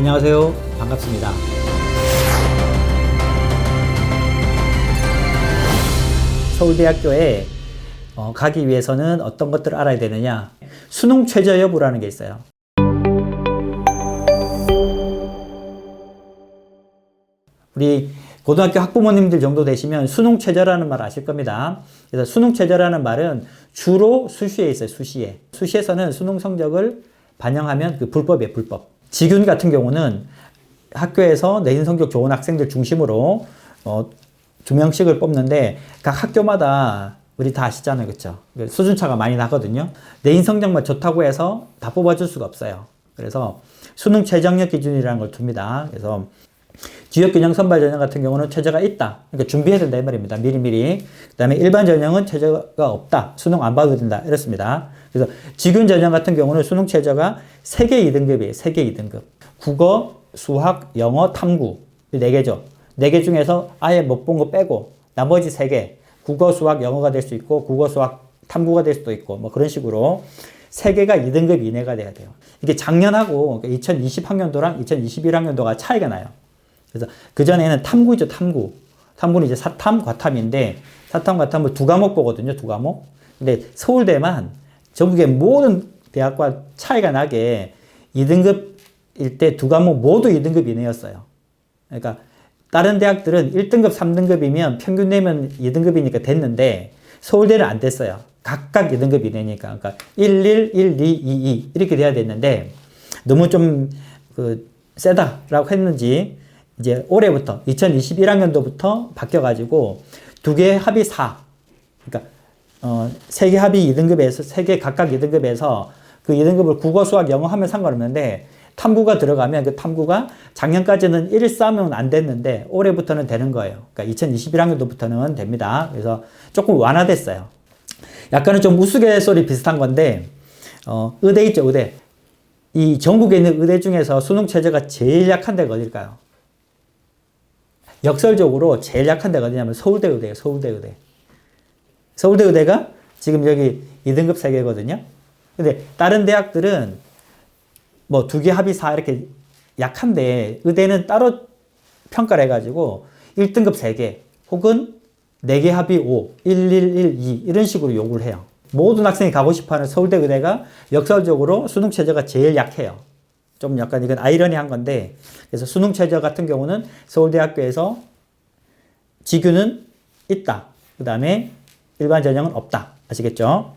안녕하세요. 반갑습니다. 서울대학교에 가기 위해서는 어떤 것들을 알아야 되느냐? 수능 최저 여부라는 게 있어요. 우리 고등학교 학부모님들 정도 되시면 수능 최저라는 말 아실 겁니다. 그래서 수능 최저라는 말은 주로 수시에 있어요. 수시에. 수시에서는 수능 성적을 반영하면 그 불법이에요. 불법. 지균 같은 경우는 학교에서 내신 성적 좋은 학생들 중심으로 2명씩을 뽑는데 각 학교마다 우리 다 아시잖아요. 그렇죠? 수준차가 많이 나거든요. 내신 성적만 좋다고 해서 다 뽑아줄 수가 없어요. 그래서 수능 최저학력 기준이라는 걸 둡니다. 그래서 지역균형 선발 전형 같은 경우는 최저가 있다. 그러니까 준비해야 된다 이 말입니다. 미리미리. 그 다음에 일반 전형은 최저가 없다. 수능 안 봐도 된다. 이렇습니다. 그래서 지균 전형 같은 경우는 수능 최저가 3개 2등급이에요. 3개 2등급. 국어, 수학, 영어, 탐구. 4개죠. 4개 중에서 아예 못 본 거 빼고 나머지 3개. 국어, 수학, 영어가 될 수 있고 국어, 수학, 탐구가 될 수도 있고 뭐 그런 식으로 3개가 2등급 이내가 돼야 돼요. 이게 작년하고 2020학년도랑 2021학년도가 차이가 나요. 그래서 그전에는 탐구죠, 탐구. 탐구는 이제 사탐, 과탐인데, 사탐, 과탐을 2과목 보거든요, 2과목. 근데 서울대만 전국의 모든 대학과 차이가 나게 2등급일 때 2과목 모두 2등급 이내였어요. 그러니까 다른 대학들은 1등급, 3등급이면 평균 내면 2등급이니까 됐는데, 서울대는 안 됐어요. 각각 2등급 이내니까. 그러니까 1, 1, 2, 2 이렇게 돼야 됐는데, 너무 좀 세다라고 했는지, 이제 올해부터 2021학년도부터 바뀌어가지고 2개 합이 4. 그러니까 3개 합이 2등급에서 3개 각각 2등급에서 그 2등급을 국어, 수학, 영어 하면 상관없는데 탐구가 들어가면 그 탐구가 작년까지는 1, 4면 안 됐는데 올해부터는 되는 거예요. 그러니까 2021학년도부터는 됩니다. 그래서 조금 완화됐어요. 약간은 좀 우스갯소리 비슷한 건데 의대 있죠, 의대. 이 전국에 있는 의대 중에서 수능 최저가 제일 약한 데가 어딜까요? 역설적으로 제일 약한 데가 어디냐면 서울대 의대예요. 서울대 의대. 서울대 의대가 지금 여기 2등급 3개거든요. 근데 다른 대학들은 뭐 2개 합이 4 이렇게 약한데 의대는 따로 평가를 해가지고 1등급 3개 혹은 4개 합이 5, 1, 1, 1, 2 이런 식으로 요구를 해요. 모든 학생이 가고 싶어하는 서울대 의대가 역설적으로 수능 최저가 제일 약해요. 좀 약간 이건 아이러니한 건데, 그래서 수능 최저 같은 경우는 서울대학교에서 지균은 있다. 그 다음에 일반 전형은 없다. 아시겠죠?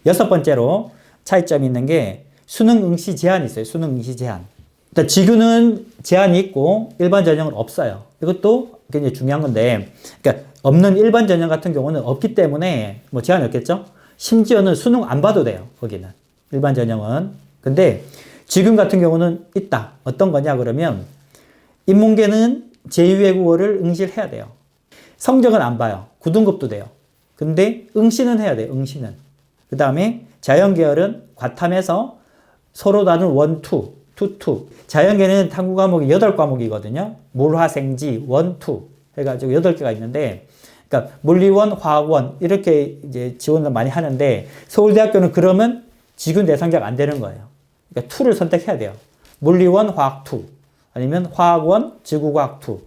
여섯 번째로 차이점이 있는 게 수능 응시 제한이 있어요. 수능 응시 제한. 일단 지균은 제한이 있고 일반 전형은 없어요. 이것도 굉장히 중요한 건데, 그러니까 없는 일반 전형 같은 경우는 없기 때문에 뭐 제한이 없겠죠? 심지어는 수능 안 봐도 돼요. 거기는. 일반 전형은. 근데 지금 같은 경우는 있다. 어떤 거냐 그러면 인문계는 제2외국어를 응시를 해야 돼요. 성적은 안 봐요. 9등급도 돼요. 근데 응시는 해야 돼요. 응시는. 그 다음에 자연계열은 과탐에서 서로 다른 1, 2, 2, 2. 자연계는 탐구 과목이 8과목이거든요. 물화생지 1, 2 해가지고 8개가 있는데 그러니까 물리원, 화학원 이렇게 이제 지원을 많이 하는데 서울대학교는 그러면 지균 대상자가 안 되는 거예요. 그러니까 2를 선택해야 돼요. 물리원, 화학 2 아니면 화학원, 지구과학 2.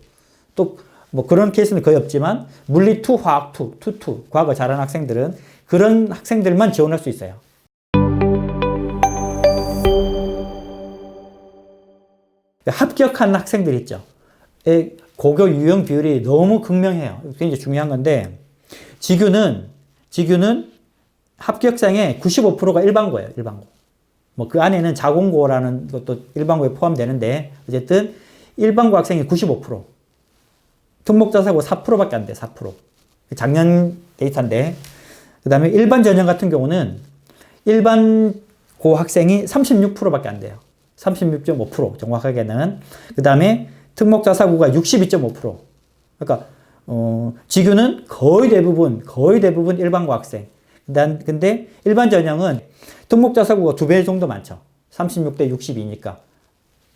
또 뭐 그런 케이스는 거의 없지만 물리 2, 화학 2, 2. 과거 잘하는 학생들은 그런 학생들만 지원할 수 있어요. 합격한 학생들 있죠. 고교 유형 비율이 너무 극명해요. 굉장히 중요한 건데 지균은 합격생의 95%가 일반고예요. 일반고. 뭐 그 안에는 자공고라는 것도 일반고에 포함되는데 어쨌든 일반고 학생이 95%. 특목자사고 4%밖에 안 돼. 4%. 작년 데이터인데 그 다음에 일반 전형 같은 경우는 일반고 학생이 36%밖에 안 돼요. 36.5% 정확하게는. 그 다음에 특목자사고가 62.5%. 그러니까 지균은 거의 대부분 일반고 학생. 근데 일반 전형은 특목자사고가 2배 정도 많죠. 36대 62니까.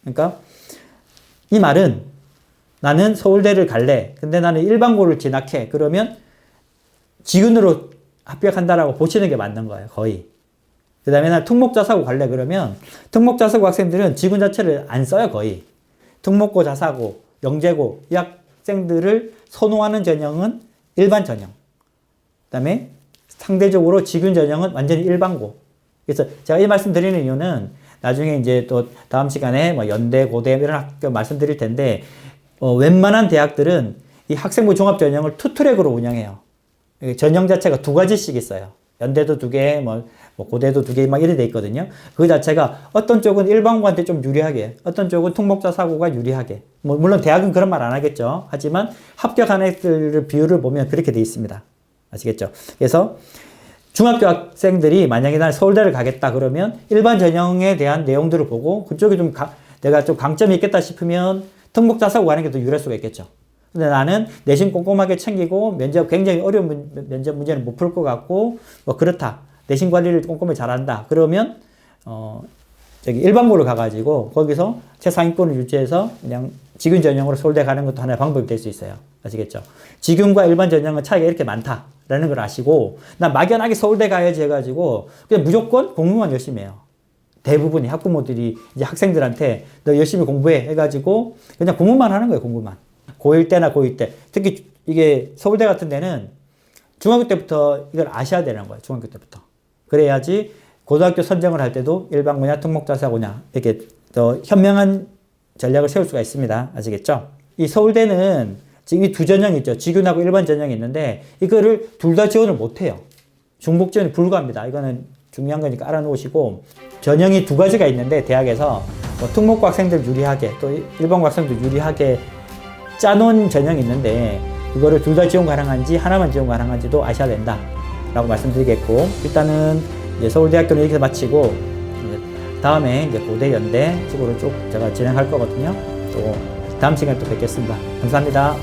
그러니까 이 말은 나는 서울대를 갈래. 근데 나는 일반고를 진학해. 그러면 지균으로 합격한다라고 보시는 게 맞는 거예요. 거의. 그 다음에 나 특목자사고 갈래 그러면 특목자사고 학생들은 지군 자체를 안 써요, 거의. 특목고 자사고, 영재고 이 학생들을 선호하는 전형은 일반 전형. 그 다음에 상대적으로 지균 전형은 완전히 일반고. 그래서 제가 이 말씀 드리는 이유는 나중에 이제 또 다음 시간에 뭐 연대, 고대 이런 학교 말씀드릴 텐데, 웬만한 대학들은 이 학생부 종합 전형을 투트랙으로 운영해요. 전형 자체가 두 가지씩 있어요. 연대도 두 개, 뭐 고대도 두 개, 막 이렇게 돼 있거든요. 그 자체가 어떤 쪽은 일반고한테 좀 유리하게, 어떤 쪽은 특목자 사고가 유리하게. 뭐 물론 대학은 그런 말 안 하겠죠. 하지만 합격한 애들 비율을 보면 그렇게 돼 있습니다. 아시겠죠? 그래서 중학교 학생들이 만약에 난 서울대를 가겠다 그러면 일반 전형에 대한 내용들을 보고 그쪽이 좀 내가 좀 강점이 있겠다 싶으면 특목자 사고 가는 게 더 유리할 수가 있겠죠. 근데 나는 내신 꼼꼼하게 챙기고 면접 굉장히 어려운 면접 문제는 못 풀 것 같고 뭐 그렇다. 내신 관리를 꼼꼼히 잘한다. 그러면 일반고를 가가지고 거기서 최상위권을 유지해서 그냥 지균 전형으로 서울대 가는 것도 하나의 방법이 될 수 있어요. 아시겠죠? 지균과 일반 전형은 차이가 이렇게 많다라는 걸 아시고 난 막연하게 서울대 가야지 해가지고 그냥 무조건 공부만 열심히 해요. 대부분이 학부모들이 이제 학생들한테 너 열심히 공부해 해가지고 그냥 공부만 하는 거예요. 공부만. 고1 때나 고2 때. 특히 이게 서울대 같은 데는 중학교 때부터 이걸 아셔야 되는 거예요. 중학교 때부터. 그래야지 고등학교 선정을 할 때도 일반고냐 특목자사고냐 이렇게 더 현명한 전략을 세울 수가 있습니다. 아시겠죠? 이 서울대는 지금 이 두 전형이 있죠. 지균하고 일반 전형이 있는데 이거를 둘 다 지원을 못 해요. 중복 지원이 불가합니다. 이거는 중요한 거니까 알아놓으시고 전형이 두 가지가 있는데 대학에서 뭐 특목고 학생들 유리하게 또 일반고 학생들 유리하게 짜놓은 전형이 있는데 그거를 둘 다 지원 가능한지 하나만 지원 가능한지도 아셔야 된다 라고 말씀드리겠고 일단은 이제 서울대학교는 여기서 마치고 다음에 이제 고대 연대 쪽으로 쭉 제가 진행할 거거든요. 또 다음 시간에 또 뵙겠습니다. 감사합니다.